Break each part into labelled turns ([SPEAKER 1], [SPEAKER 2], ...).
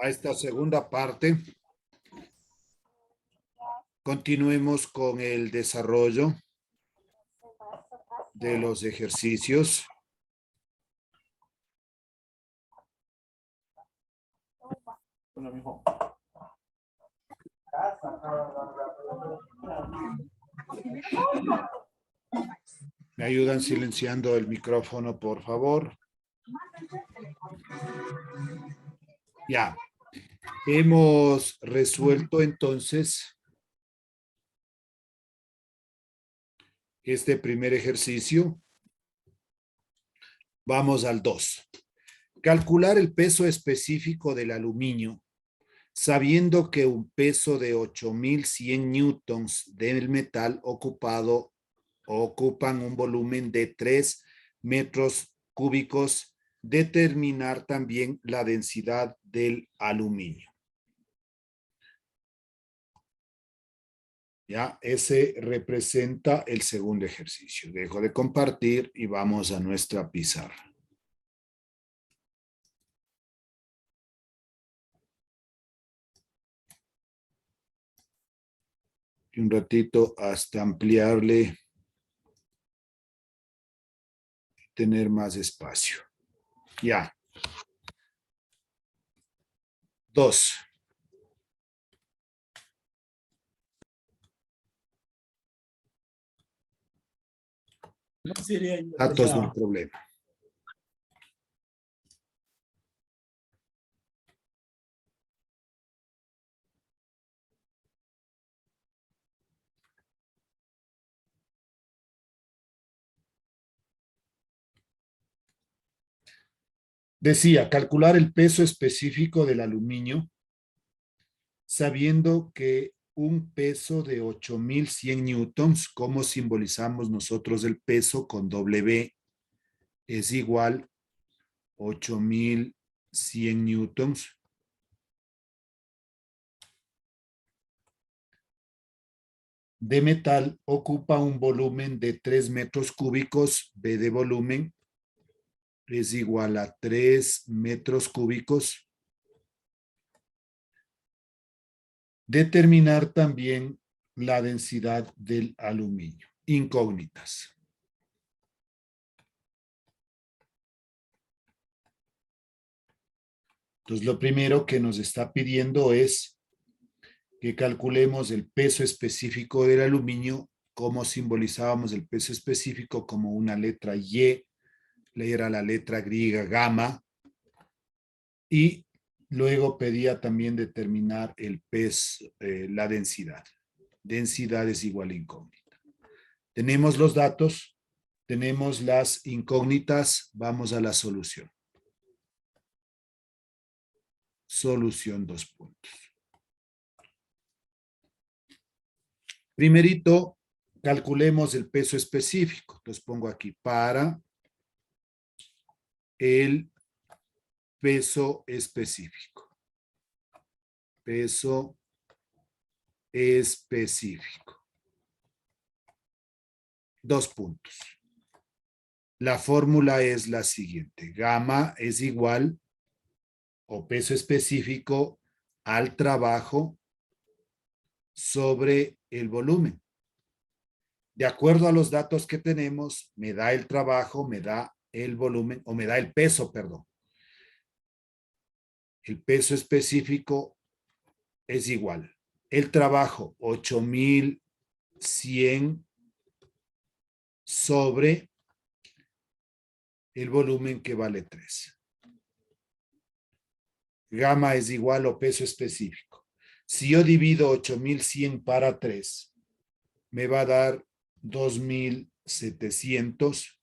[SPEAKER 1] a esta segunda parte. Continuemos con el desarrollo de los ejercicios. ¿Me ayudan silenciando el micrófono, por favor? Ya. Hemos resuelto entonces este primer ejercicio. Vamos al 2. Calcular el peso específico del aluminio, sabiendo que un peso de 8.100 newtons del metal ocupan un volumen de 3 metros cúbicos. Determinar también la densidad del aluminio. Ya, ese representa el segundo ejercicio. Dejo de compartir y vamos a nuestra pizarra. Y un ratito hasta ampliarle y tener más espacio. Ya. 2. Datos del problema. Decía, calcular el peso específico del aluminio, sabiendo que un peso de 8.100 newtons, ¿cómo simbolizamos nosotros el peso con W? Es igual 8.100 newtons. De metal ocupa un volumen de 3 metros cúbicos, B de volumen es igual a 3 metros cúbicos. Determinar también la densidad del aluminio. Incógnitas. Entonces, lo primero que nos está pidiendo es que calculemos el peso específico del aluminio. ¿Cómo simbolizábamos el peso específico? Como una letra Y, era la letra griega gamma, y luego pedía también determinar el peso, la densidad. Densidad es igual a incógnita. Tenemos los datos, tenemos las incógnitas, vamos a la solución. Solución 2 puntos. Primerito, calculemos el peso específico. Entonces pongo aquí para el peso específico. Peso específico. 2 puntos. La fórmula es la siguiente. Gamma es igual o peso específico al trabajo sobre el volumen. De acuerdo a los datos que tenemos, me da el trabajo, me da el volumen, o me da el peso, perdón. El peso específico es igual. El trabajo, 8.100 sobre el volumen, que vale 3. Gamma es igual o peso específico. Si yo divido 8.100 para 3, me va a dar 2.700.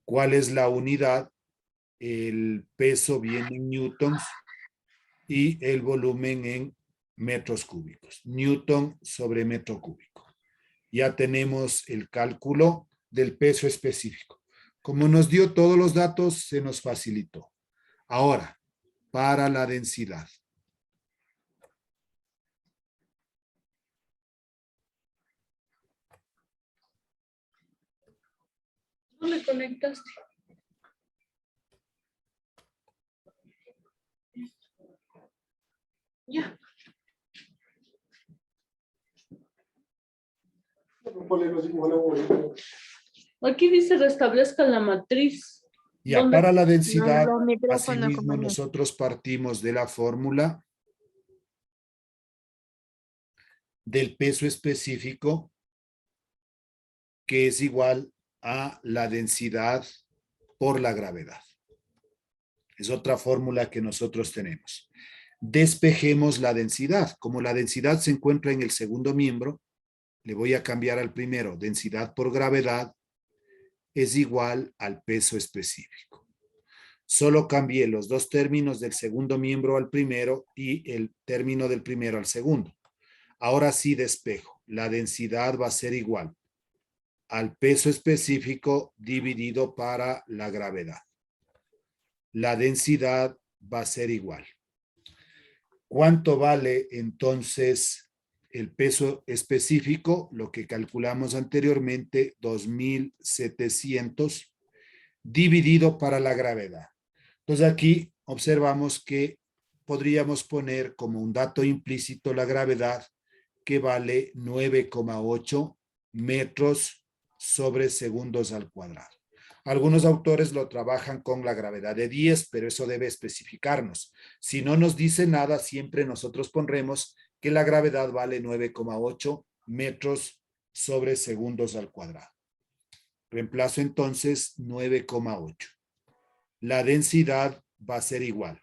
[SPEAKER 1] ¿Cuál es la unidad? El peso viene en newtons y el volumen en metros cúbicos. Newton sobre metro cúbico. Ya tenemos el cálculo del peso específico. Como nos dio todos los datos, se nos facilitó. Ahora, para la densidad.
[SPEAKER 2] ¿Dónde conectaste? Ya. Aquí dice restablezca la matriz.
[SPEAKER 1] Ya,
[SPEAKER 2] ¿Dónde?
[SPEAKER 1] para la densidad,
[SPEAKER 3] Los micrófonos,
[SPEAKER 1] asimismo,
[SPEAKER 3] compañero.
[SPEAKER 1] nosotros partimos de la fórmula del peso específico, que es igual a la densidad por la gravedad. Es otra fórmula que nosotros tenemos. Despejemos la densidad. Como la densidad se encuentra en el segundo miembro, le voy a cambiar al primero. Densidad por gravedad es igual al peso específico. Solo cambié los dos términos del segundo miembro al primero y el término del primero al segundo. Ahora sí despejo. La densidad va a ser igual al peso específico dividido para la gravedad. La densidad va a ser igual. ¿Cuánto vale entonces el peso específico? Lo que calculamos anteriormente, 2.700 dividido para la gravedad. Entonces aquí observamos que podríamos poner como un dato implícito la gravedad, que vale 9,8 metros sobre segundos al cuadrado. Algunos autores lo trabajan con la gravedad de 10, pero eso debe especificarnos. Si no nos dice nada, siempre nosotros pondremos que la gravedad vale 9,8 metros sobre segundos al cuadrado. Reemplazo entonces 9,8. La densidad va a ser igual.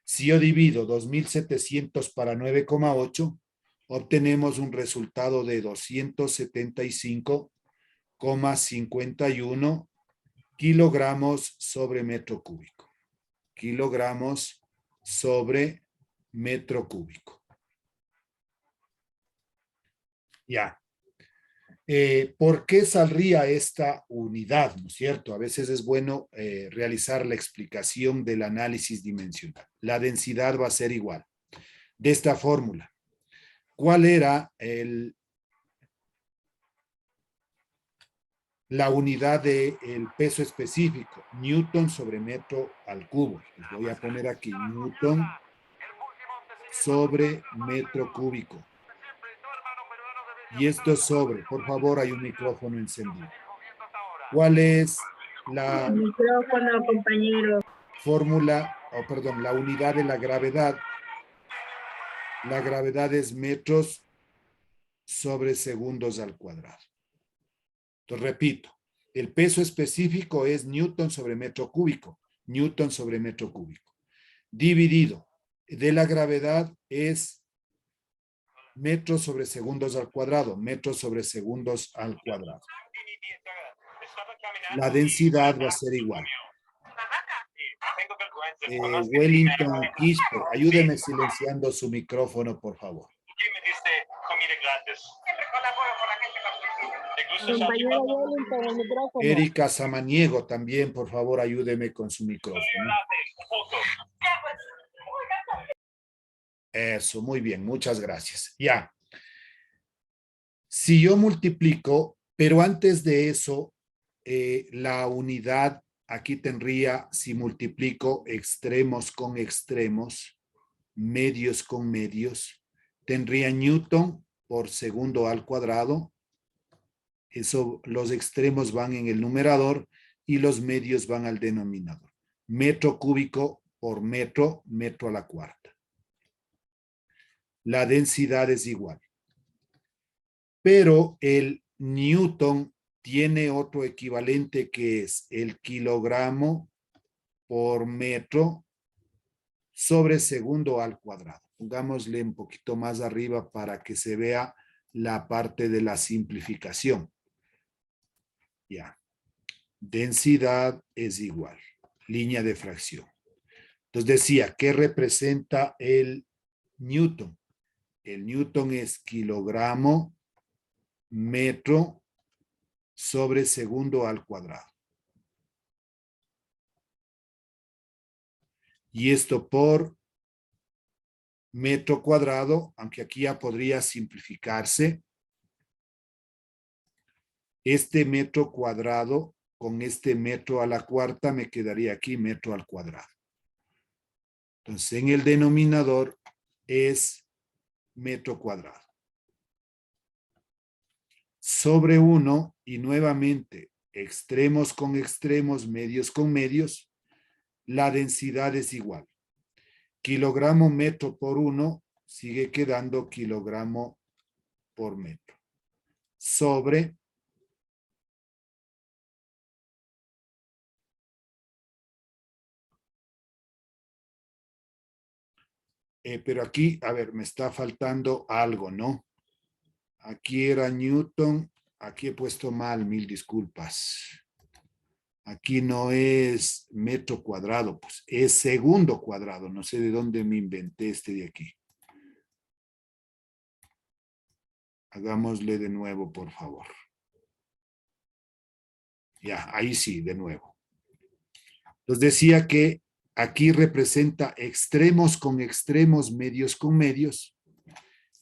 [SPEAKER 1] Si yo divido 2.700 para 9,8, obtenemos un resultado de 275,51 kilogramos sobre metro cúbico. Kilogramos sobre metro cúbico. Ya. ¿Por qué saldría esta unidad? ¿No es cierto? A veces es bueno realizar la explicación del análisis dimensional. La densidad va a ser igual. De esta fórmula, ¿cuál era la unidad del peso específico? Newton sobre metro al cubo. Les voy a poner aquí Newton sobre metro cúbico. Y esto es sobre, por favor, hay un micrófono encendido. ¿Cuál es la
[SPEAKER 3] Micrófono, compañero.
[SPEAKER 1] fórmula, perdón, la unidad de la gravedad? La gravedad es metros sobre segundos al cuadrado. Entonces, repito, el peso específico es Newton sobre metro cúbico. Newton sobre metro cúbico. Dividido de la gravedad es metros sobre segundos al cuadrado. Metros sobre segundos al cuadrado. La densidad va a ser igual. Wellington Quispe, ayúdeme silenciando su micrófono, por favor.
[SPEAKER 3] Compañero Wellington, el micrófono.
[SPEAKER 1] Erika Samaniego, también, por favor, ayúdeme con su micrófono. Eso, muy bien, muchas gracias. Ya. Si yo multiplico, pero antes de eso, la unidad, aquí tendría, si multiplico extremos con extremos, medios con medios, tendría Newton por segundo al cuadrado. Eso, los extremos van en el numerador y los medios van al denominador. Metro cúbico por metro, metro a la cuarta. La densidad es igual. Pero el Newton tiene otro equivalente que es el kilogramo por metro sobre segundo al cuadrado. Pongámosle un poquito más arriba para que se vea la parte de la simplificación. Ya. Densidad es igual. Línea de fracción. Entonces decía, ¿qué representa el Newton? El Newton es kilogramo metro sobre segundo al cuadrado. Y esto por metro cuadrado, aunque aquí ya podría simplificarse. Este metro cuadrado con este metro a la cuarta me quedaría aquí metro al cuadrado. Entonces, en el denominador es metro cuadrado. Sobre 1 y nuevamente extremos con extremos, medios con medios, la densidad es igual. Kilogramo metro por 1 sigue quedando kilogramo por metro. Sobre pero aquí, a ver, me está faltando algo, ¿no? Aquí era Newton, aquí he puesto mal, mil disculpas. Aquí no es metro cuadrado, pues es segundo cuadrado. No sé de dónde me inventé este de aquí. Hagámosle de nuevo, por favor. Ya, ahí sí, de nuevo. Entonces decía que aquí representa extremos con extremos, medios con medios.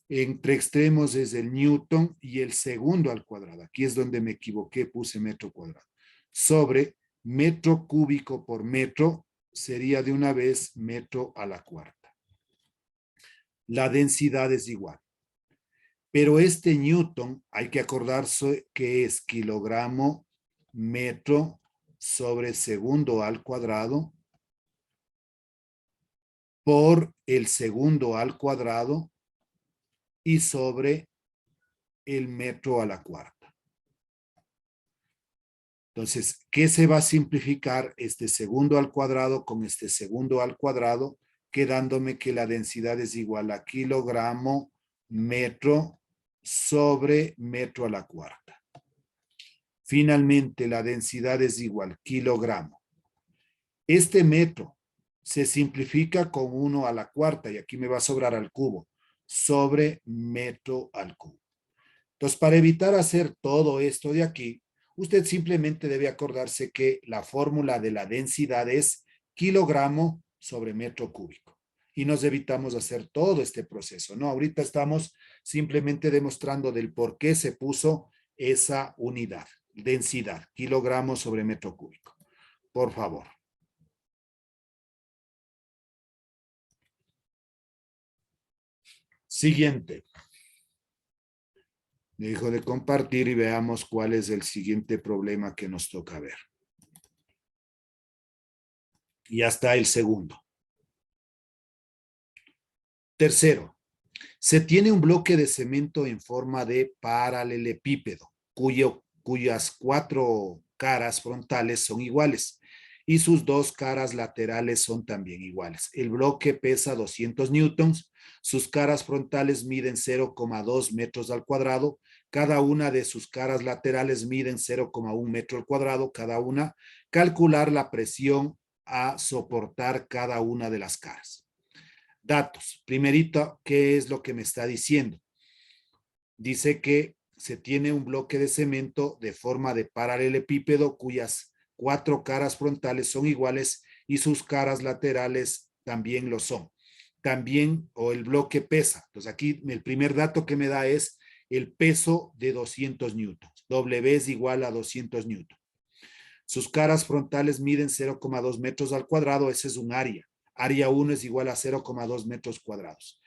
[SPEAKER 1] Entre extremos es el Newton y el segundo al cuadrado. Aquí es donde me equivoqué, puse metro cuadrado. Sobre metro cúbico por metro sería de una vez metro a la cuarta. La densidad es igual. Pero este Newton hay que acordarse que es kilogramo metro sobre segundo al cuadrado por el segundo al cuadrado y sobre el metro a la cuarta. Entonces, ¿qué se va a simplificar? Este segundo al cuadrado con este segundo al cuadrado, quedándome que la densidad es igual a kilogramo metro sobre metro a la cuarta. Finalmente, la densidad es igual kilogramo. Este metro se simplifica con 1 a la cuarta, y aquí me va a sobrar al cubo, sobre metro al cubo. Entonces, para evitar hacer todo esto de aquí, usted simplemente debe acordarse que la fórmula de la densidad es kilogramo sobre metro cúbico. Y nos evitamos hacer todo este proceso, ¿no? Ahorita estamos simplemente demostrando del por qué se puso esa unidad, densidad, kilogramo sobre metro cúbico. Por favor. Siguiente. Dejo de compartir y veamos cuál es el siguiente problema que nos toca ver. Y hasta el segundo. Tercero, se tiene un bloque de cemento en forma de paralelepípedo, cuyas 4 caras frontales son iguales y sus 2 caras laterales son también iguales. El bloque pesa 200 newtons, sus caras frontales miden 0,2 metros al cuadrado, cada una de sus caras laterales miden 0,1 metro al cuadrado cada una. Calcular la presión a soportar cada una de las caras. Datos. Primerito, ¿qué es lo que me está diciendo? Dice que se tiene un bloque de cemento de forma de paralelepípedo cuyas 4 caras frontales son iguales y sus caras laterales también lo son. También, o el bloque pesa. Entonces aquí el primer dato que me da es el peso de 200 newtons. W es igual a 200 newtons. Sus caras frontales miden 0,2 metros al cuadrado. Ese es un área. Área 1 es igual a 0,2 metros cuadrados.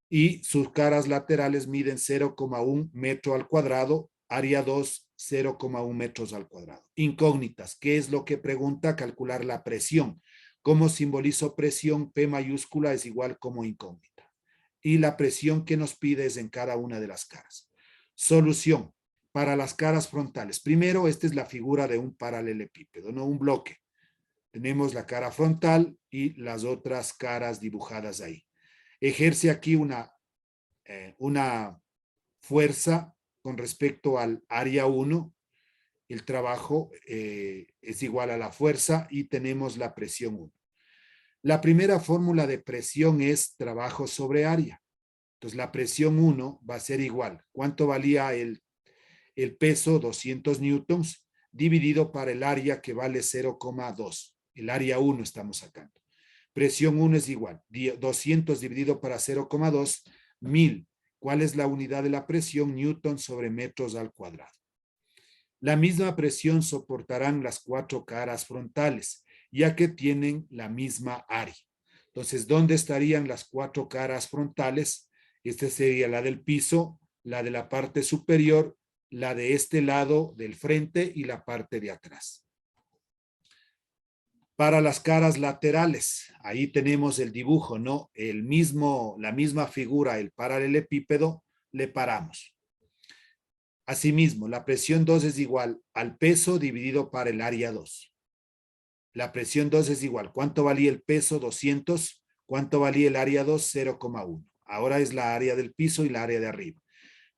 [SPEAKER 1] Y sus caras laterales miden 0,1 metro al cuadrado. Área 2, 0,1 metros al cuadrado. Incógnitas. ¿Qué es lo que pregunta? Calcular la presión. ¿Cómo simbolizo presión? P mayúscula es igual como incógnita. Y la presión que nos pide es en cada una de las caras. Solución. Para las caras frontales. Primero, esta es la figura de un paralelepípedo, no un bloque. Tenemos la cara frontal y las otras caras dibujadas ahí. Ejerce aquí una fuerza con respecto al área 1. El trabajo es igual a la fuerza y tenemos la presión 1. La primera fórmula de presión es trabajo sobre área. Entonces la presión 1 va a ser igual. ¿Cuánto valía el peso? 200 newtons dividido para el área que vale 0,2. El área 1 estamos sacando. Presión 1 es igual. 200 dividido para 0,2, 1000. ¿Cuál es la unidad de la presión? Newton sobre metros al cuadrado. La misma presión soportarán las 4 caras frontales, ya que tienen la misma área. Entonces, ¿dónde estarían las 4 caras frontales? Esta sería la del piso, la de la parte superior, la de este lado del frente y la parte de atrás. Para las caras laterales, ahí tenemos el dibujo, ¿no? La misma figura, el paralelepípedo, le paramos. Asimismo, la presión 2 es igual al peso dividido por el área 2. La presión 2 es igual. ¿Cuánto valía el peso? 200. ¿Cuánto valía el área 2? 0,1. Ahora es la área del piso y la área de arriba.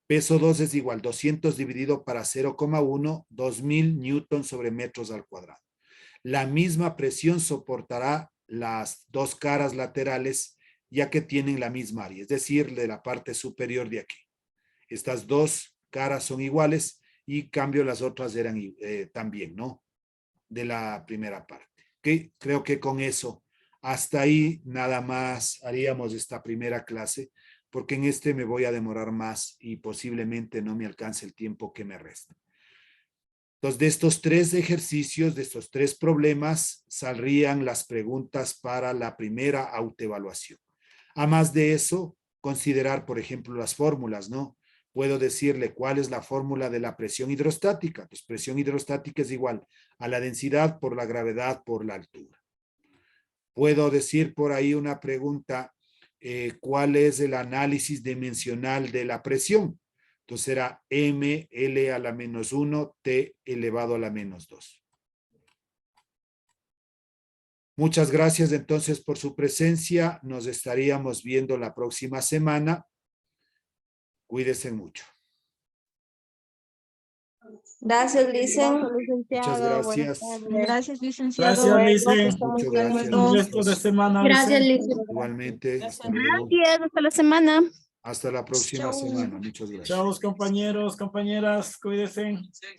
[SPEAKER 1] Peso 2 es igual. 200 dividido para 0,1, 2000 newton sobre metros al cuadrado. La misma presión soportará las 2 caras laterales, ya que tienen la misma área, es decir, de la parte superior de aquí. Estas 2 caras son iguales y cambio las otras eran también, ¿no? De la primera parte. ¿Okay? Creo que con eso, hasta ahí nada más haríamos esta primera clase, porque en este me voy a demorar más y posiblemente no me alcance el tiempo que me resta. Entonces, de estos 3 ejercicios, de estos 3 problemas, saldrían las preguntas para la primera autoevaluación. A más de eso, considerar, por ejemplo, las fórmulas, ¿no? Puedo decirle cuál es la fórmula de la presión hidrostática. Pues presión hidrostática es igual a la densidad por la gravedad por la altura. Puedo decir por ahí una pregunta, ¿cuál es el análisis dimensional de la presión? Entonces será ml a la menos 1, t elevado a la menos 2. Muchas gracias entonces por su presencia. Nos estaríamos viendo la próxima semana. Cuídense mucho.
[SPEAKER 4] Gracias, Licen.
[SPEAKER 1] Muchas gracias.
[SPEAKER 3] Gracias, licenciado.
[SPEAKER 5] Gracias, Licen.
[SPEAKER 1] Muchas
[SPEAKER 5] Buen
[SPEAKER 1] gracias.
[SPEAKER 5] resto de semana,
[SPEAKER 6] Gracias,
[SPEAKER 5] Licen.
[SPEAKER 6] Liz.
[SPEAKER 1] Igualmente, hasta luego.
[SPEAKER 6] Gracias, hasta la semana.
[SPEAKER 1] Hasta la próxima semana. Muchas gracias.
[SPEAKER 5] Chao, compañeros, compañeras, cuídense.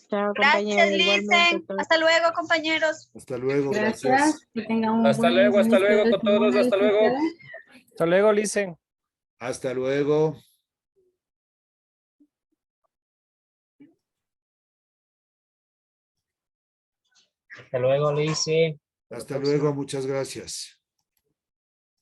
[SPEAKER 3] Chao,
[SPEAKER 7] Gracias,
[SPEAKER 3] compañero.
[SPEAKER 7] Licen.
[SPEAKER 3] Igualmente.
[SPEAKER 7] Hasta luego, compañeros.
[SPEAKER 1] Hasta luego.
[SPEAKER 2] Gracias. Que tengan un
[SPEAKER 8] Hasta
[SPEAKER 2] buen
[SPEAKER 8] luego con
[SPEAKER 2] inicio de
[SPEAKER 8] todos.
[SPEAKER 2] semana,
[SPEAKER 8] Hasta luego.
[SPEAKER 2] licenciada.
[SPEAKER 8] Hasta luego, Licen.
[SPEAKER 1] Hasta luego.
[SPEAKER 8] Hasta luego, Licen.
[SPEAKER 1] Hasta luego. Muchas gracias.